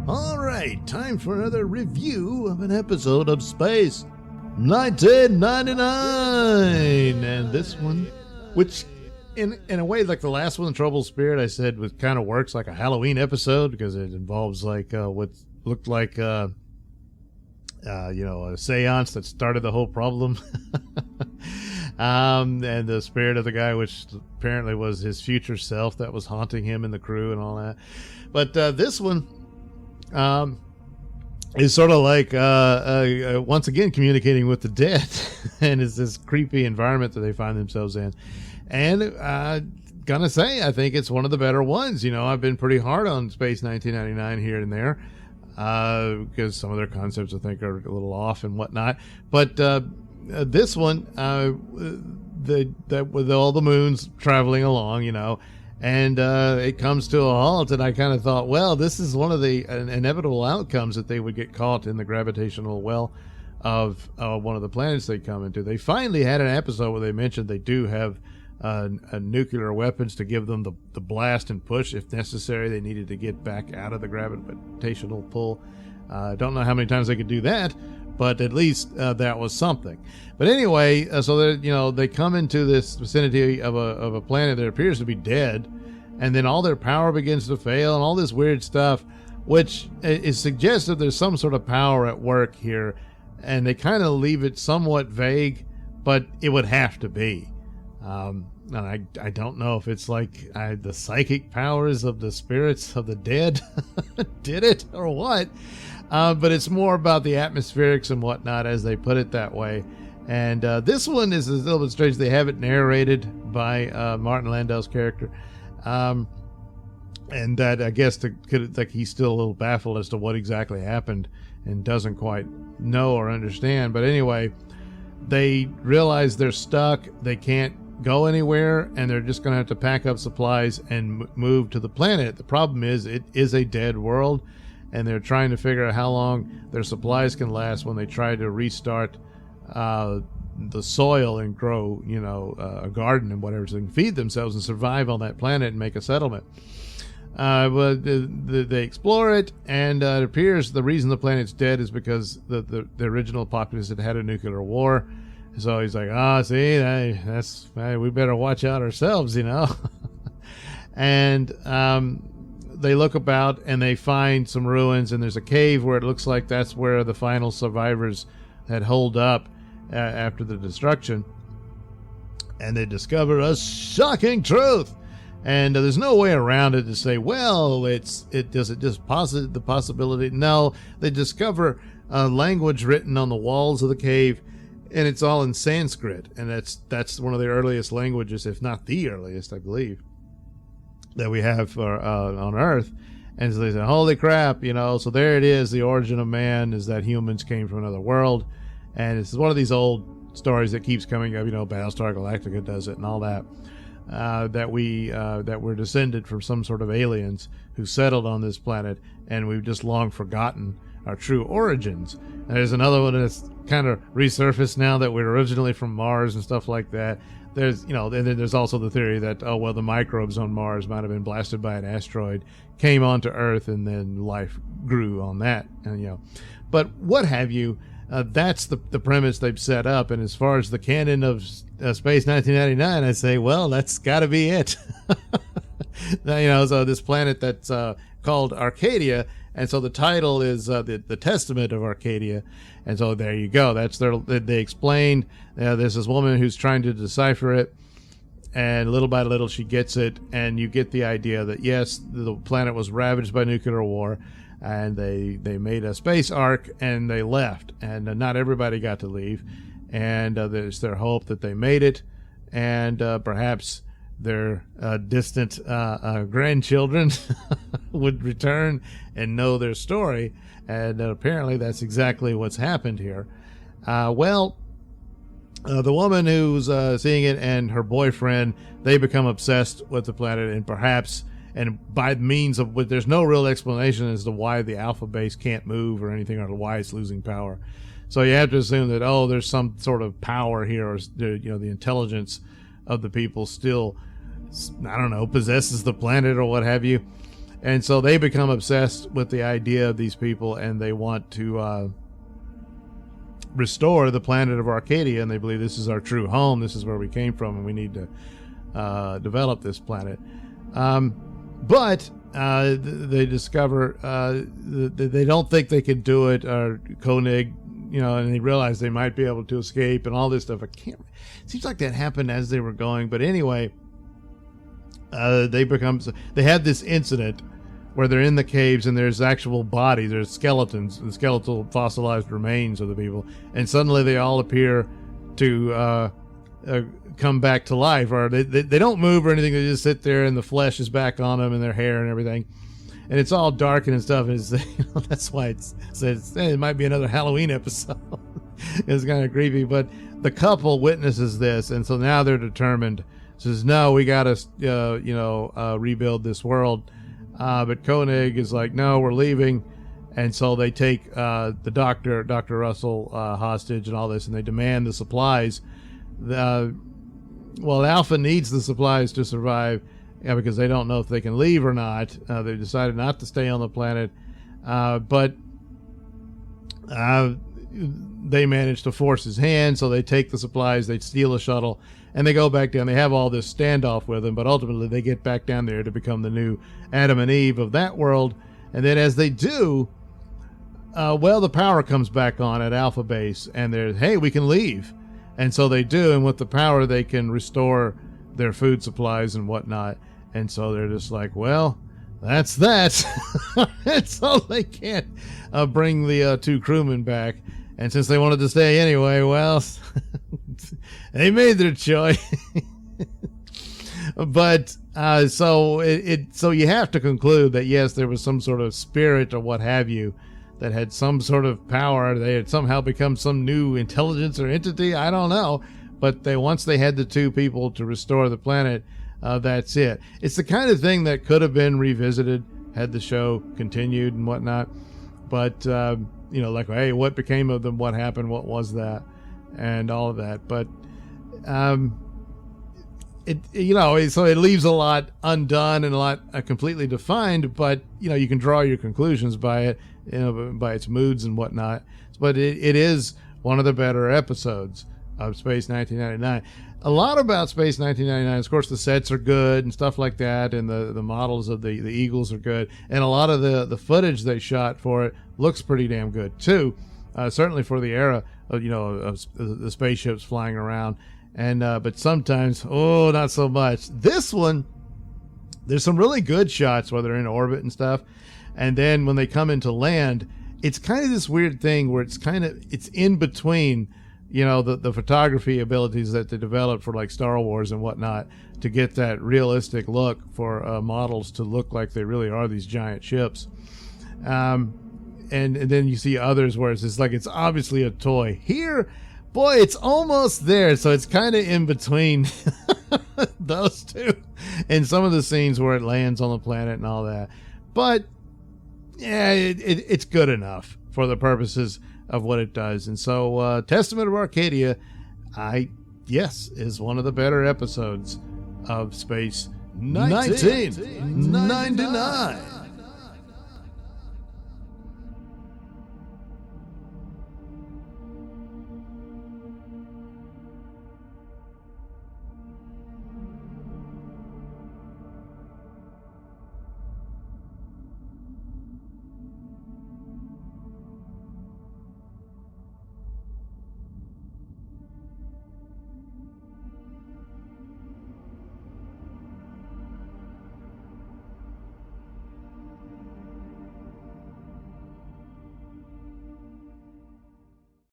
All right, time for another review of an episode of Space 1999. And this one, which in a way, like the last one, Troubled Spirit, I said was kind of works like a Halloween episode because it involves like what looked like a seance that started the whole problem. And the spirit of the guy, which apparently was his future self that was haunting him and the crew and all that. But this one is sort of like once again communicating with the dead, and it's this creepy environment that they find themselves in. And gonna say, I think it's one of the better ones. You know, I've been pretty hard on Space 1999 here and there because some of their concepts I think are a little off and whatnot. But this one, with all the moons traveling along, you know. And it comes to a halt, and I kind of thought, well, this is one of the inevitable outcomes that they would get caught in the gravitational well of one of the planets they come into. They finally had an episode where they mentioned they do have nuclear weapons to give them the blast and push if necessary. They needed to get back out of the gravitational pull. Don't know how many times they could do that, but at least that was something. But anyway, so they come into this vicinity of a planet that appears to be dead, and then all their power begins to fail and all this weird stuff, which is suggestive there's some sort of power at work here, and they kind of leave it somewhat vague, but it would have to be. And I don't know if it's like the psychic powers of the spirits of the dead did it or what. But it's more about the atmospherics and whatnot, as they put it that way. And this one is a little bit strange. They have it narrated by Martin Landau's character. And that, I guess, he's still a little baffled as to what exactly happened and doesn't quite know or understand. But anyway, they realize they're stuck. They can't go anywhere, and they're just going to have to pack up supplies and move to the planet. The problem is it is a dead world, and they're trying to figure out how long their supplies can last when they try to restart the soil and grow, a garden and whatever, so they can feed themselves and survive on that planet and make a settlement. But they explore it, and it appears the reason the planet's dead is because the original populace had a nuclear war. So he's like, we better watch out ourselves, And they look about and they find some ruins, and there's a cave where it looks like that's where the final survivors had holed up after the destruction. And they discover a shocking truth. And there's no way around it to say, well, does it just posit the possibility? No, they discover language written on the walls of the cave, and it's all in Sanskrit. And that's one of the earliest languages, if not the earliest, I believe, that we have on Earth. And so they say, holy crap, so there it is. The origin of man is that humans came from another world. And it's one of these old stories that keeps coming up, Battlestar Galactica does it and all that, that we're descended from some sort of aliens who settled on this planet, and we've just long forgotten our true origins. And there's another one that's kind of resurfaced now, that we're originally from Mars and stuff like that. There's, and then there's also the theory that, the microbes on Mars might have been blasted by an asteroid, came onto Earth, and then life grew on that. And, but what have you, that's the premise they've set up. And as far as the canon of Space 1999, I say, well, that's got to be it. So this planet that's called Arkadia, and so the title is the Testament of Arkadia. And so there you go. They explained there's this woman who's trying to decipher it, and little by little she gets it, and you get the idea that yes, the planet was ravaged by nuclear war, and they made a space ark and they left, and not everybody got to leave, and there's their hope that they made it, and perhaps their distant grandchildren would return and know their story. And apparently that's exactly what's happened here. The woman who's seeing it and her boyfriend, they become obsessed with the planet, and perhaps, and by means of, there's no real explanation as to why the alpha base can't move or anything, or why it's losing power. So you have to assume that, there's some sort of power here, or the intelligence of the people still, I don't know, possesses the planet or what have you. And so they become obsessed with the idea of these people, and they want to restore the planet of Arkadia, and they believe this is our true home, this is where we came from, and we need to develop this planet. But they discover they don't think they can do it, or Koenig, and they realize they might be able to escape and all this stuff. It seems like that happened as they were going, but anyway, they had this incident where they're in the caves and there's actual bodies, there's skeletons, the skeletal fossilized remains of the people, and suddenly they all appear to come back to life, or they don't move or anything, they just sit there and the flesh is back on them and their hair and everything, and it's all dark and stuff. It's, that's why it says it might be another Halloween episode. It's kind of creepy, but the couple witnesses this, and so now they're determined. Says, no, we gotta rebuild this world. But Koenig is like, no, we're leaving. And so they take the Dr. Russell hostage and all this, and they demand the supplies. Well, Alpha needs the supplies to survive, because they don't know if they can leave or not. They've decided not to stay on the planet. But they manage to force his hand, so they take the supplies, they steal a shuttle, and they go back down. They have all this standoff with him, but ultimately they get back down there to become the new Adam and Eve of that world. And then as they do, the power comes back on at Alpha Base, and they're, hey, we can leave. And so they do, and with the power they can restore their food supplies and whatnot. And so they're just like, well, that's that. And so they can't bring the two crewmen back. And since they wanted to stay anyway, well, they made their choice. But so you have to conclude that yes, there was some sort of spirit or what have you that had some sort of power. They had somehow become some new intelligence or entity. I don't know. But once they had the two people to restore the planet, that's it. It's the kind of thing that could have been revisited had the show continued and whatnot. But like, hey, what became of them? What happened? What was that? And all of that. But so it leaves a lot undone and a lot completely defined. But you can draw your conclusions by it, by its moods and whatnot. But it is one of the better episodes of Space 1999. A lot about Space 1999, of course, the sets are good and stuff like that, and the models of the Eagles are good, and a lot of the footage they shot for it looks pretty damn good too. Certainly for the era of the spaceships flying around, and but sometimes, not so much. This one, there's some really good shots where they're in orbit and stuff, and then when they come into land, it's kind of this weird thing where it's in between. The photography abilities that they developed for like Star Wars and whatnot to get that realistic look for models to look like they really are these giant ships. And then you see others where it's just like, it's obviously a toy. Here, boy, it's almost there. So it's kind of in between those two and some of the scenes where it lands on the planet and all that. But yeah, it's good enough for the purposes of what it does. And so Testament of Arkadia, is one of the better episodes of Space 1999.